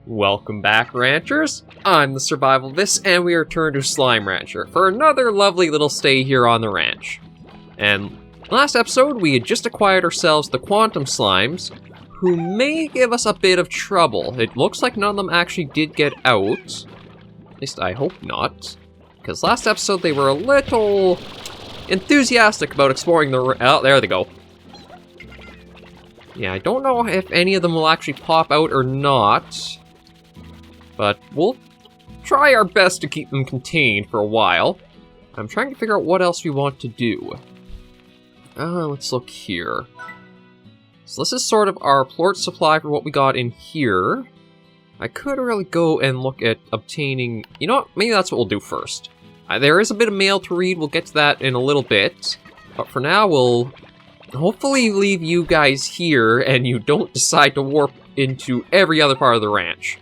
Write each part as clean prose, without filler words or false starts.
Welcome back, Ranchers. I'm the SurvivalVis, and we return to Slime Rancher for another lovely little stay here on the ranch. And last episode, we had just acquired ourselves the Quantum Slimes, who may give us a bit of trouble. It looks like none of them actually did get out. At least I hope not. Because last episode, they were a little enthusiastic about exploring the... Oh, there they go. Yeah, I don't know if any of them will actually pop out or not. But we'll try our best to keep them contained for a while. I'm trying to figure out what else we want to do. Let's look here. So this is sort of our plort supply for what we got in here. I could really go and look at obtaining... You know what? Maybe that's what we'll do first. There is a bit of mail to read. We'll get to that in a little bit. But for now, we'll hopefully leave you guys here and you don't decide to warp into every other part of the ranch.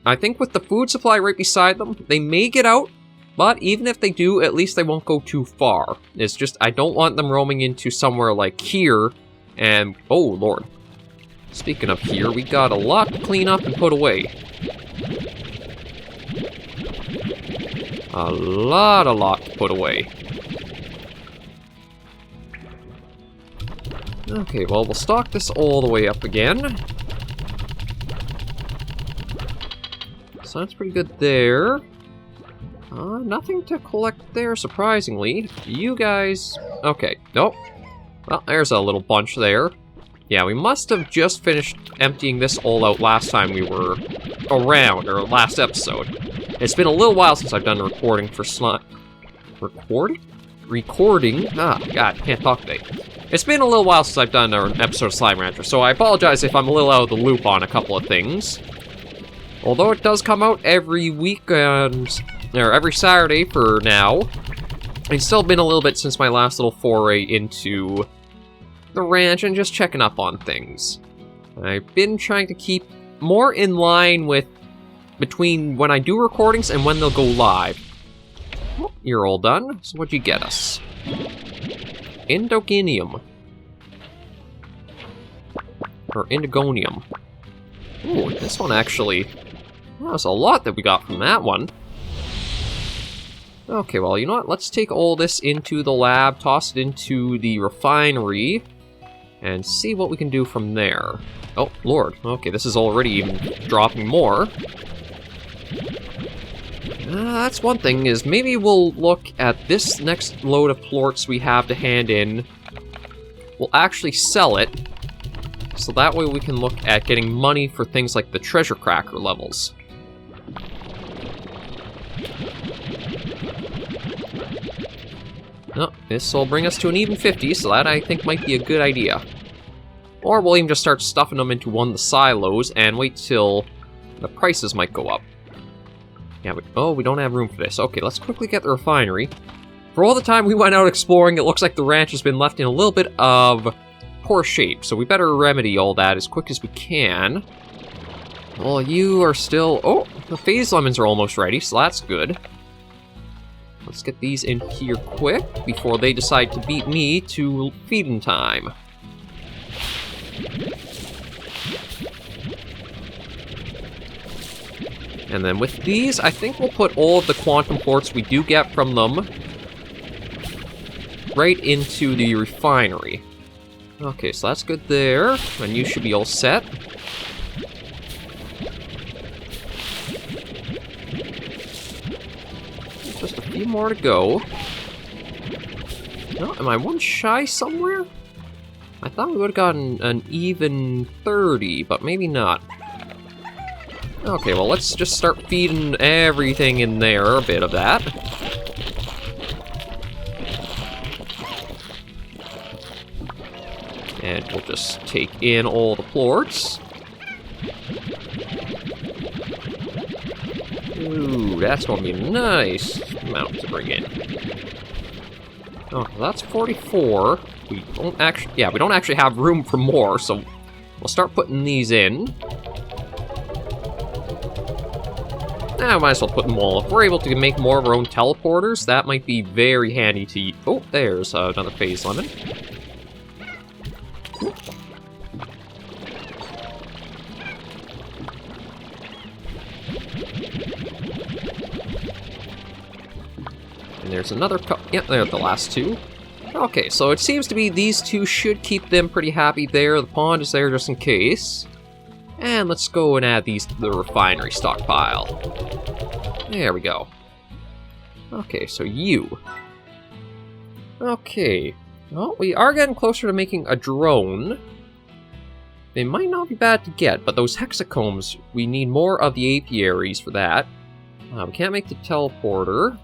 I think with the food supply right beside them, they may get out, but even if they do, at least they won't go too far. It's just, I don't want them roaming into somewhere like here, and, oh lord. Speaking of here, we got a lot to clean up and put away. A lot to put away. Okay, well, we'll stock this all the way up again. So that's pretty good there. Nothing to collect there, surprisingly. You guys... Okay, nope. Well, there's a little bunch there. Yeah, we must have just finished emptying this all out last time we were around, or last episode. It's been a little while since I've done a recording for slime... Recording? Recording? Ah, God, can't talk today. It's been a little while since I've done an episode of Slime Rancher, so I apologize if I'm a little out of the loop on a couple of things. Although it does come out every week, or every Saturday for now, it's still been a little bit since my last little foray into the ranch and just checking up on things. I've been trying to keep more in line with between when I do recordings and when they'll go live. Oh, you're all done, so what'd you get us? Indogonium. Or Indigonium. Ooh, this one actually... Well, there's a lot that we got from that one. Okay, well, you know what? Let's take all this into the lab, toss it into the refinery, and see what we can do from there. Oh, lord. Okay, this is already even dropping more. That's one thing, is maybe we'll look at this next load of plorts we have to hand in. We'll actually sell it, so that way we can look at getting money for things like the treasure cracker levels. Oh, this will bring us to an even 50, so that I think might be a good idea. Or we'll even just start stuffing them into one of the silos and wait till the prices might go up. Yeah, but, oh, we don't have room for this. Okay, let's quickly get the refinery. For all the time we went out exploring, it looks like the ranch has been left in a little bit of poor shape, so we better remedy all that as quick as we can. Well, you are still... Oh, the phase lemons are almost ready, so that's good. Let's get these in here quick before they decide to beat me to feeding time. And then with these, I think we'll put all of the quantum plorts we do get from them right into the refinery. Okay, so that's good there, and you should be all set. Just a few more to go. Oh, am I one shy somewhere? I thought we would have gotten an even 30, but maybe not. Okay, well, let's just start feeding everything in there, a bit of that. And we'll just take in all the plorts. Ooh, that's gonna be a nice amount to bring in. Oh, that's 44. We don't actually have room for more, so we'll start putting these in. I might as well put them all. If we're able to make more of our own teleporters, that might be very handy to use. Oh, there's another phase lemon. there's another yeah, they're the last two. Okay, so it seems to be these two should keep them pretty happy there. The pond is there just in case. And let's go and add these to the refinery stockpile. There we go. Okay, so you. Okay. Well, we are getting closer to making a drone. They might not be bad to get, but those hexacombs, we need more of the apiaries for that. We can't make the teleporter.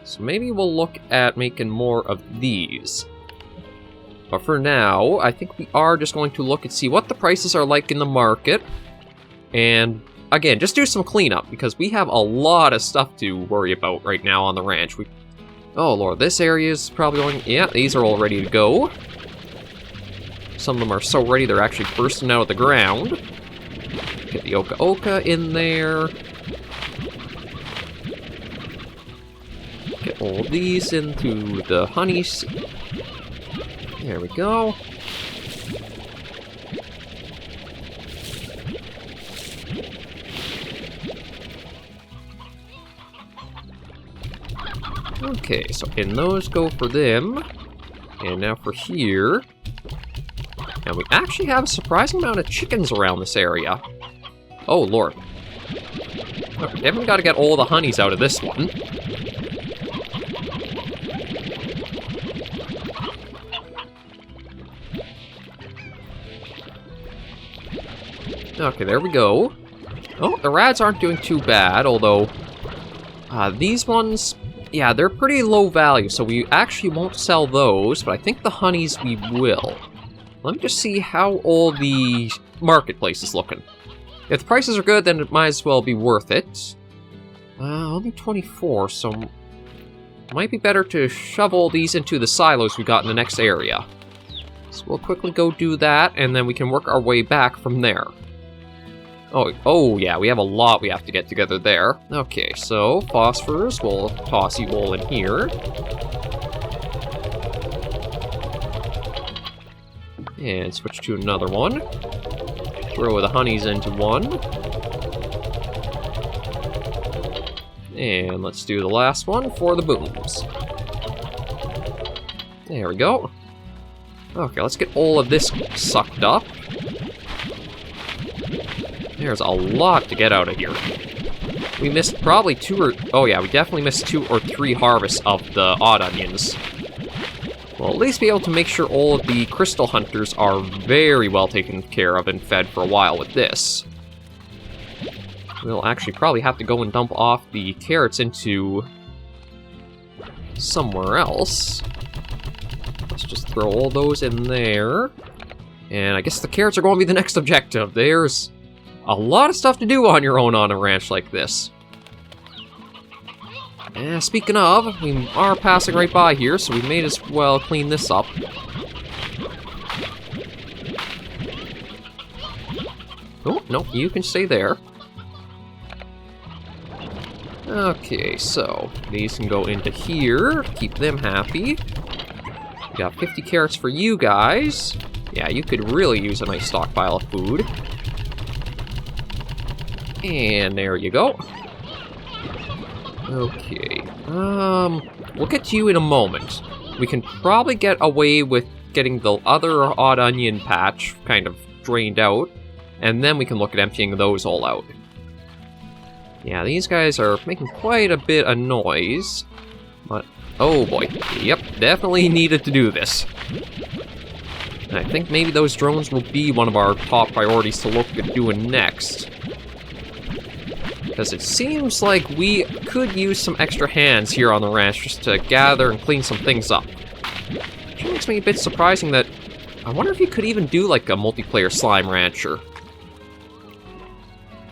So maybe we'll look at making more of these. But for now, I think we are just going to look and see what the prices are like in the market. And again, just do some cleanup, because we have a lot of stuff to worry about right now on the ranch. Oh lord, this area is probably going... Yeah, these are all ready to go. Some of them are so ready they're actually bursting out of the ground. Get the Oka Oka in there. Get all these into the honeys. There we go. Okay, so can those go for them? And now for here. And we actually have a surprising amount of chickens around this area. Oh, lord. Okay, definitely got to get all the honeys out of this one. Okay, there we go. Oh, the rads aren't doing too bad, although... these ones... Yeah, they're pretty low value, so we actually won't sell those, but I think the honeys we will. Let me just see how all the marketplace is looking. If the prices are good, then it might as well be worth it. Only 24, so... Might be better to shovel these into the silos we got in the next area. So we'll quickly go do that, and then we can work our way back from there. Oh yeah, we have a lot we have to get together there. Okay, so phosphorus, we'll toss you all in here. And switch to another one. Throw the honeys into one. And let's do the last one for the booms. There we go. Okay, let's get all of this sucked up. There's a lot to get out of here. We missed probably oh yeah, we definitely missed 2 or 3 harvests of the odd onions. We'll at least be able to make sure all of the crystal hunters are very well taken care of and fed for a while with this. We'll actually probably have to go and dump off the carrots into somewhere else. Let's just throw all those in there. And I guess the carrots are going to be the next objective. There's a lot of stuff to do on your own on a ranch like this. And speaking of, we are passing right by here, so we may as well clean this up. Oh, no, you can stay there. Okay, so these can go into here, keep them happy. We got 50 carrots for you guys. Yeah, you could really use a nice stockpile of food. And there you go. Okay, we'll get to you in a moment. We can probably get away with getting the other odd onion patch kind of drained out, and then we can look at emptying those all out. Yeah, these guys are making quite a bit of noise, but oh boy, yep, definitely needed to do this. And I think maybe those drones will be one of our top priorities to look at doing next. Because it seems like we could use some extra hands here on the ranch just to gather and clean some things up. Which makes me a bit surprising that... I wonder if you could even do like a multiplayer slime rancher.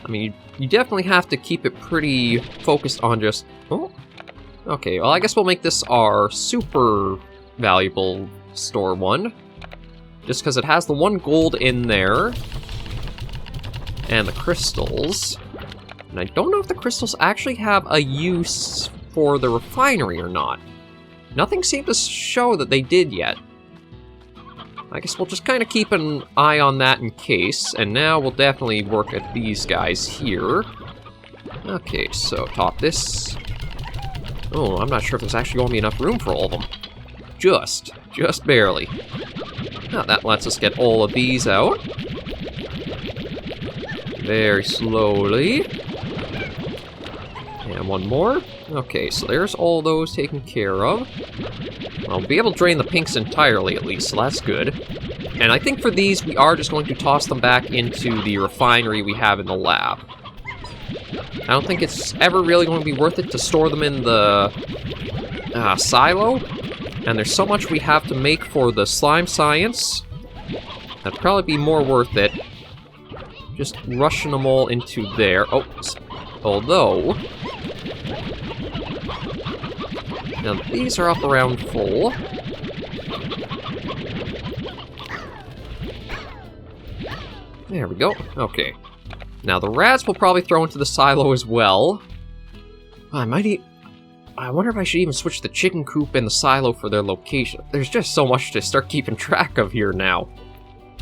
I mean, you definitely have to keep it pretty focused on just... Oh, okay, well I guess we'll make this our super valuable store one. Just because it has the 1 gold in there. And the crystals. And I don't know if the crystals actually have a use for the refinery or not. Nothing seemed to show that they did yet. I guess we'll just kind of keep an eye on that in case. And now we'll definitely work at these guys here. Okay, so top this. Oh, I'm not sure if there's actually going to be enough room for all of them. Just barely. Now that lets us get all of these out. Very slowly. And one more. Okay, so there's all those taken care of. I'll be able to drain the pinks entirely at least, so that's good. And I think for these, we are just going to toss them back into the refinery we have in the lab. I don't think it's ever really going to be worth it to store them in the silo. And there's so much we have to make for the slime science. That'd probably be more worth it. Just rushing them all into there. Oh, although... Now, these are up around full. There we go. Okay. Now, the rats will probably throw into the silo as well. I wonder if I should even switch the chicken coop and the silo for their location. There's just so much to start keeping track of here now.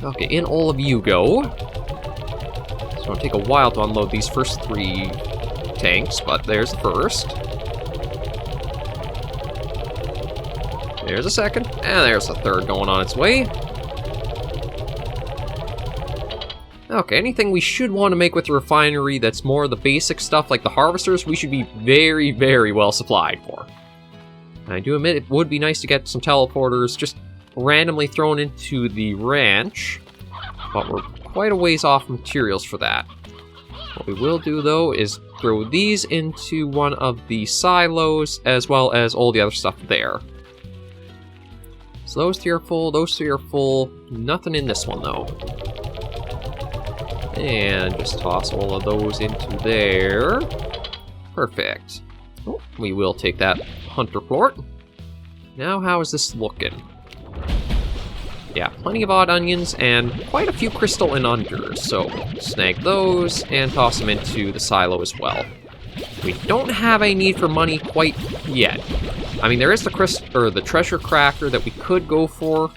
Okay, in all of you go. It's going to take a while to unload these first 3 tanks, but there's the first. There's a second, and there's a third going on its way. Okay, anything we should want to make with the refinery that's more the basic stuff like the harvesters, we should be very, very well supplied for. And I do admit it would be nice to get some teleporters just randomly thrown into the ranch, but we're quite a ways off materials for that. What we will do, though, is throw these into one of the silos, as well as all the other stuff there. So those 3 are full, those 3 are full. Nothing in this one, though. And just toss all of those into there. Perfect. Oh, we will take that hunter plort. Now, how is this looking? Yeah, plenty of odd onions and quite a few crystal and unders. So, snag those and toss them into the silo as well. We don't have a need for money quite yet. I mean, there is the treasure cracker that we could go for.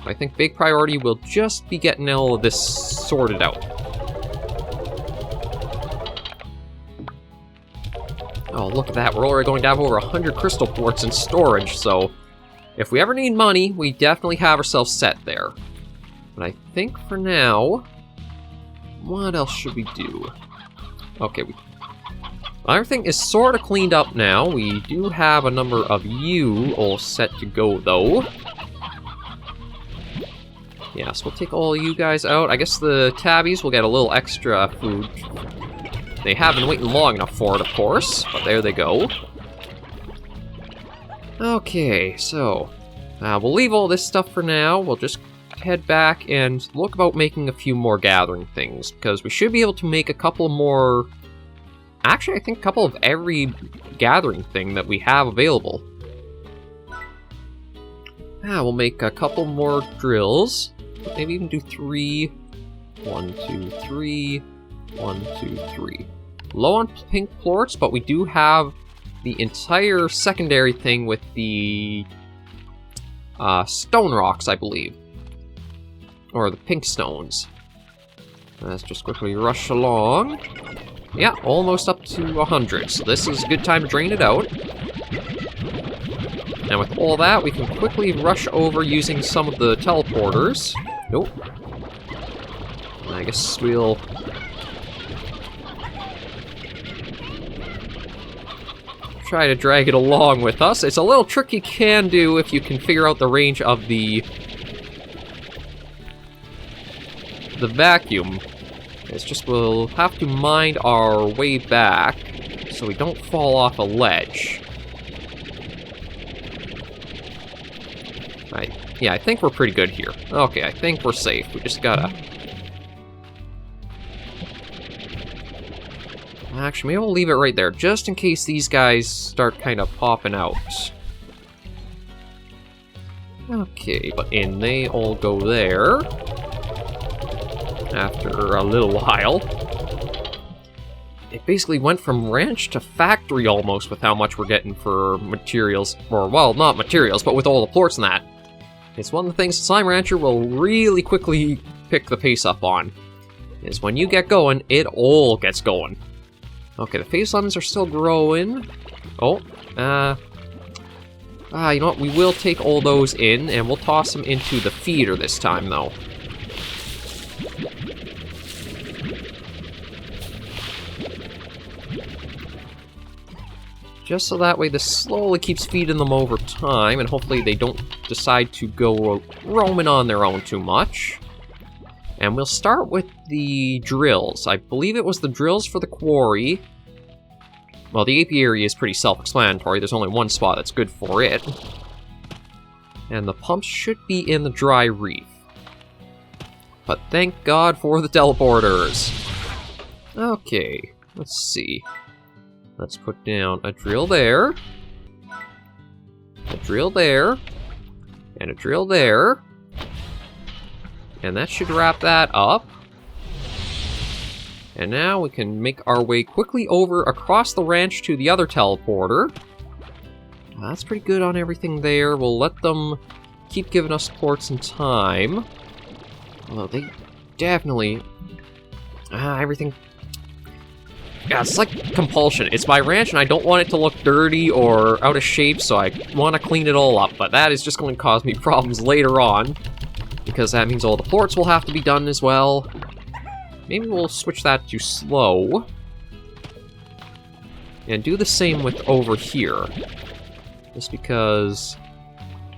I think big priority will just be getting all of this sorted out. Oh, look at that. We're already going to have over 100 crystal plorts in storage, so if we ever need money, we definitely have ourselves set there. But I think for now, what else should we do? Okay, everything is sort of cleaned up now. We do have a number of you all set to go, though. Yeah, so we'll take all you guys out. I guess the tabbies will get a little extra food. They have been waiting long enough for it, of course, but there they go. Okay, so we'll leave all this stuff for now. We'll just head back and look about making a few more gathering things, because we should be able to make a couple more... Actually, I think a couple of every gathering thing that we have available. We'll make a couple more drills. Maybe even do 3. 1, 2, 3. 1, 2, 3. Low on pink plorts, but we do have the entire secondary thing with the stone rocks, I believe. Or the pink stones. Let's just quickly rush along. Yeah, almost up to 100, so this is a good time to drain it out. And with all that, we can quickly rush over using some of the teleporters. Nope. I guess we'll... try to drag it along with us. It's a little trick you can do if you can figure out the range of the vacuum. It's just we'll have to mind our way back so we don't fall off a ledge. Yeah, I think we're pretty good here. Okay, I think we're safe. We just gotta... Actually, maybe we'll leave it right there, just in case these guys start kind of popping out. Okay, but in they all go there. After a little while. It basically went from ranch to factory almost with how much we're getting for materials. Or, well, not materials, but with all the plorts and that. It's one of the things Slime Rancher will really quickly pick the pace up on. Is when you get going, it all gets going. Okay, the phase lemons are still growing. Oh, you know what? We will take all those in, and we'll toss them into the feeder this time, though. Just so that way this slowly keeps feeding them over time, and hopefully they don't decide to go roaming on their own too much. And we'll start with the drills. I believe it was the drills for the quarry. Well, the apiary is pretty self-explanatory. There's only one spot that's good for it. And the pumps should be in the dry reef. But thank God for the teleporters. Okay, let's see. Let's put down a drill there. A drill there. And a drill there. And that should wrap that up. And now we can make our way quickly over across the ranch to the other teleporter. That's pretty good on everything there. We'll let them keep giving us ports in time. Although they definitely... everything... Yeah, it's like compulsion. It's my ranch and I don't want it to look dirty or out of shape, so I want to clean it all up. But that is just going to cause me problems later on, because that means all the plorts will have to be done as well. Maybe we'll switch that to slow. And do the same with over here. Just because...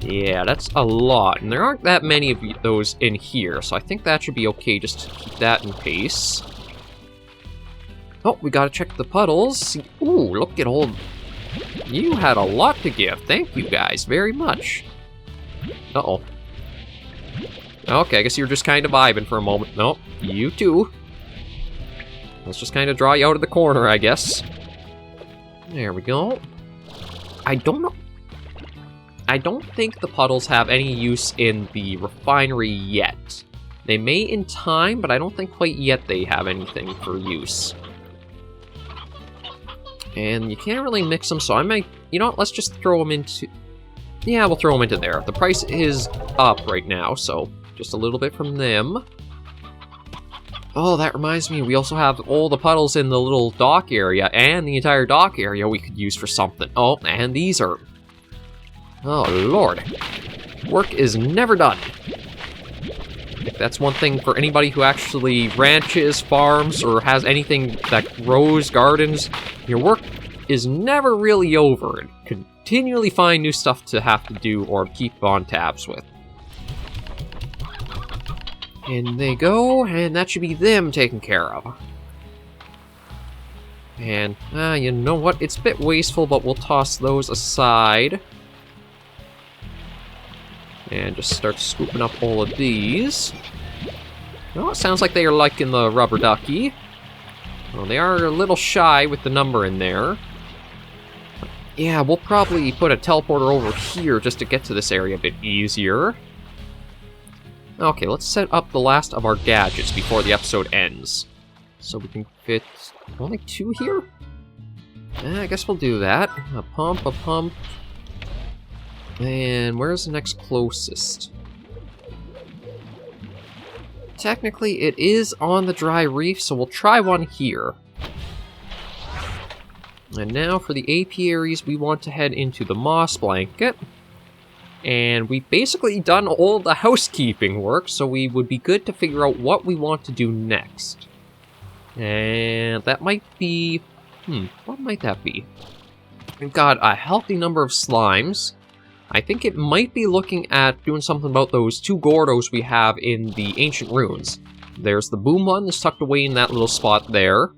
yeah, that's a lot. And there aren't that many of those in here, so I think that should be okay just to keep that in pace. Oh, we gotta check the puddles. Ooh, look at all... you had a lot to give. Thank you guys very much. Uh-oh. Okay, I guess you're just kind of vibing for a moment. Nope, you too. Let's just kind of draw you out of the corner, I guess. There we go. I don't know. I don't think the puddles have any use in the refinery yet. They may in time, but I don't think quite yet they have anything for use. And you can't really mix them, so I might... you know what, let's just throw them into... yeah, we'll throw them into there. The price is up right now, so just a little bit from them. Oh, that reminds me, we also have all the puddles in the little dock area, and the entire dock area we could use for something. Oh, and these are... oh, Lord. Work is never done. If that's one thing for anybody who actually ranches, farms, or has anything that grows gardens, your work is never really over, and continually find new stuff to have to do or keep on tabs with. And they go, and that should be them taken care of. And, you know what, it's a bit wasteful, but we'll toss those aside. And just start scooping up all of these. Oh, it sounds like they are liking the rubber ducky. Well, they are a little shy with the number in there. Yeah, we'll probably put a teleporter over here just to get to this area a bit easier. Okay, let's set up the last of our gadgets before the episode ends. So we can fit only 2 here? I guess we'll do that. A pump, a pump. And where's the next closest? Technically, it is on the dry reef, so we'll try one here. And now for the apiaries, we want to head into the moss blanket. And we've basically done all the housekeeping work, so we would be good to figure out what we want to do next. And that might be... what might that be? We've got a healthy number of slimes. I think it might be looking at doing something about those 2 Gordos we have in the Ancient Ruins. There's the Boom one that's tucked away in that little spot there,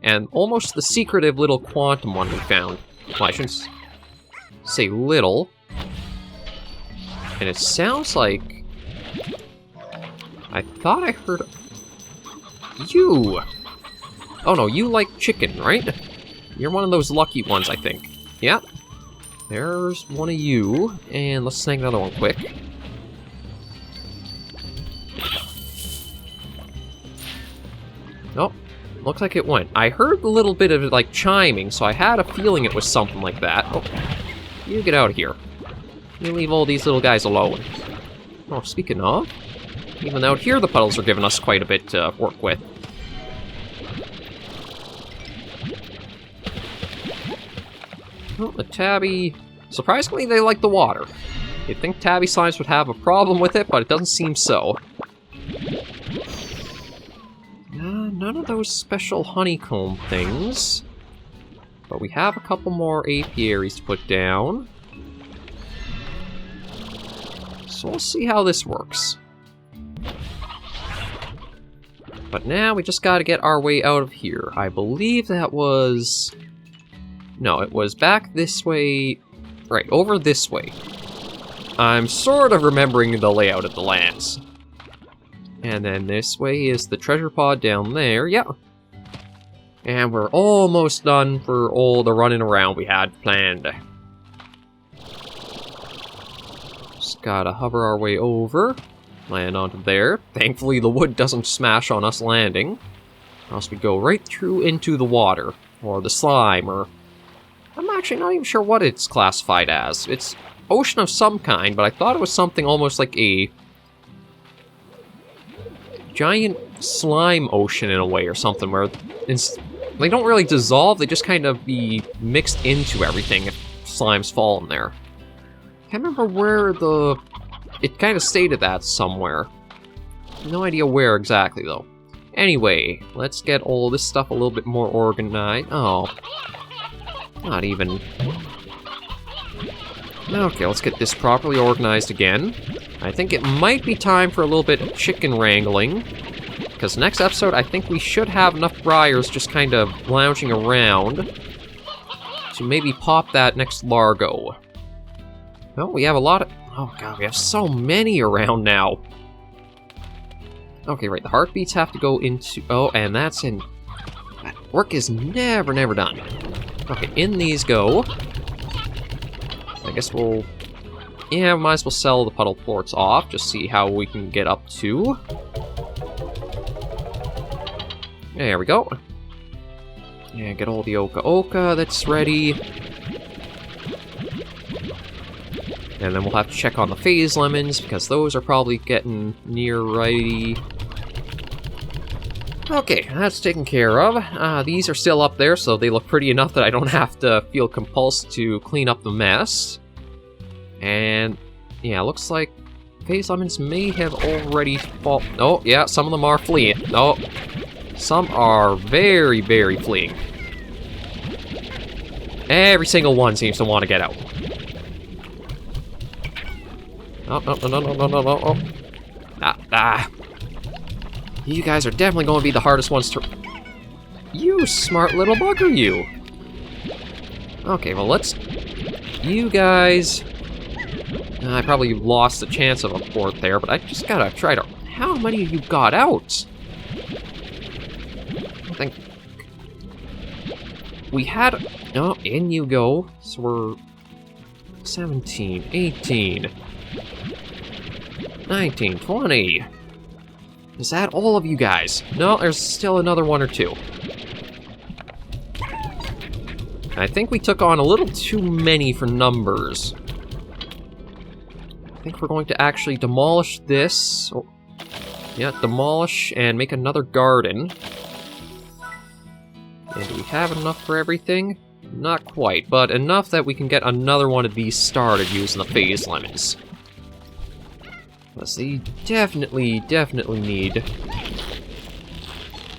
and almost the secretive little Quantum one we found. Well, I shouldn't say little. And it sounds like... I thought I heard... you! Oh no, you like chicken, right? You're one of those lucky ones, I think. Yeah. There's one of you, and let's snag another one quick. Oh, looks like it went. I heard a little bit of, like, chiming, so I had a feeling it was something like that. Oh, you get out of here. You leave all these little guys alone. Oh, speaking of, even out here the puddles are giving us quite a bit to work with. Oh, the tabby... Surprisingly, they like the water. You'd think tabby slimes would have a problem with it, but it doesn't seem so. None of those special honeycomb things. But we have a couple more apiaries to put down. So we'll see how this works. But now we just gotta get our way out of here. I believe that was... No, it was back this way... Right, over this way. I'm sort of remembering the layout of the lands. And then this way is the treasure pod down there, yeah. And we're almost done for all the running around we had planned. Just gotta hover our way over, land onto there. Thankfully the wood doesn't smash on us landing. Or else we go right through into the water, or the slime, or... I'm actually not even sure what it's classified as. It's ocean of some kind, but I thought it was something almost like a giant slime ocean in a way or something, where they don't really dissolve, they just kind of be mixed into everything if slimes fall in there. Can't remember where it kind of stated that somewhere. No idea where exactly though. Anyway, let's get all this stuff a little bit more organized. Oh. Not even. Okay, let's get this properly organized again. I think it might be time for a little bit of chicken wrangling. Because next episode, I think we should have enough briars just kind of lounging around to maybe pop that next Largo. Well, we have a lot of... Oh god, we have so many around now. Okay, right, the heartbeats have to go into... Oh, and that's in... Work is never done. Okay, in these go. I guess we'll... Yeah, we might as well sell the puddle plorts off, just see how we can get up to. There we go. Yeah, get all the oka that's ready. And then we'll have to check on the phase lemons, because those are probably getting near ready. Okay, that's taken care of. These are still up there, so they look pretty enough that I don't have to feel compulsed to clean up the mess. And, yeah, looks like phase lemons may have already fallen. Oh, yeah, some of them are fleeing. Oh, some are very fleeing. Every single one seems to want to get out. Oh, no. Oh. You guys are definitely going to be the hardest ones to... You smart little bugger, you! Okay, well, let's... You guys... I probably lost the chance of a port there, but I just gotta try to... How many of you got out? I think... We had... Oh, in you go. So we're... 17, 18... 19, 20... Is that all of you guys? No, there's still another one or two. I think we took on a little too many for numbers. I think we're going to actually demolish this. Oh, yeah, demolish and make another garden. And do we have enough for everything? Not quite, but enough that we can get another one of these started using the phase lemons. Because they definitely need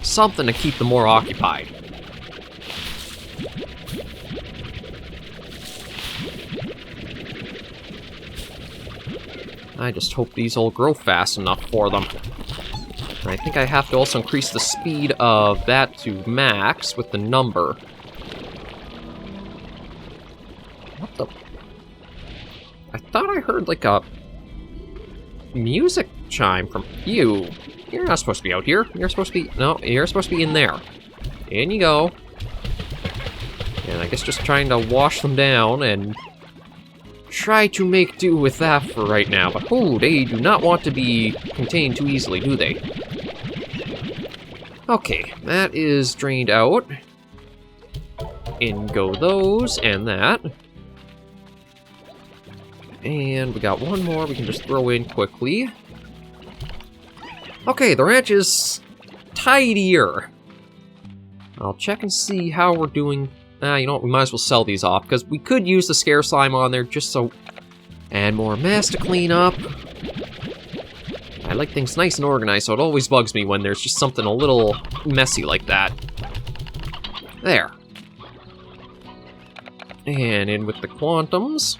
something to keep them more occupied. I just hope these all grow fast enough for them. And I think I have to also increase the speed of that to max with the number. What the... I thought I heard like a... music chime from you. You're not supposed to be out here. You're supposed to be... No, you're supposed to be in there. In you go. And I guess just trying to wash them down and try to make do with that for right now. But, oh, they do not want to be contained too easily, do they? Okay, that is drained out. In go those and that. And we got one more we can just throw in quickly. Okay, the ranch is tidier. I'll check and see how we're doing you know what, we might as well sell these off, because we could use the scare slime on there just so... And more mess to clean up. I like things nice and organized, so it always bugs me when there's just something a little messy like that. There. And in with the quantums.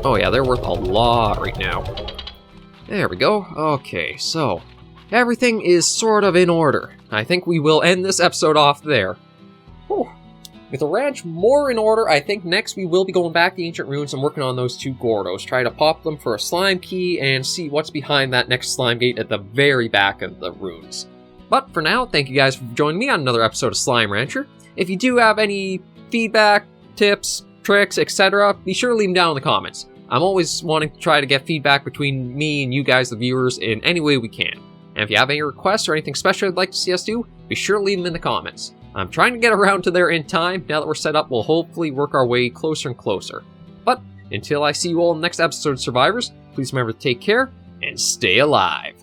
Oh yeah, they're worth a lot right now. There we go. Okay, so everything is sort of in order. I think we will end this episode off there. Whew. With the ranch more in order, I think next we will be going back to the Ancient Ruins and working on those 2 Gordos. Try to pop them for a slime key and see what's behind that next slime gate at the very back of the ruins. But for now, thank you guys for joining me on another episode of Slime Rancher. If you do have any feedback, tips, tricks, etc., be sure to leave them down in the comments. I'm always wanting to try to get feedback between me and you guys, the viewers, in any way we can. And if you have any requests or anything special you'd like to see us do, be sure to leave them in the comments. I'm trying to get around to there in time. Now that we're set up, we'll hopefully work our way closer and closer. But until I see you all in the next episode of Survivors, please remember to take care and stay alive.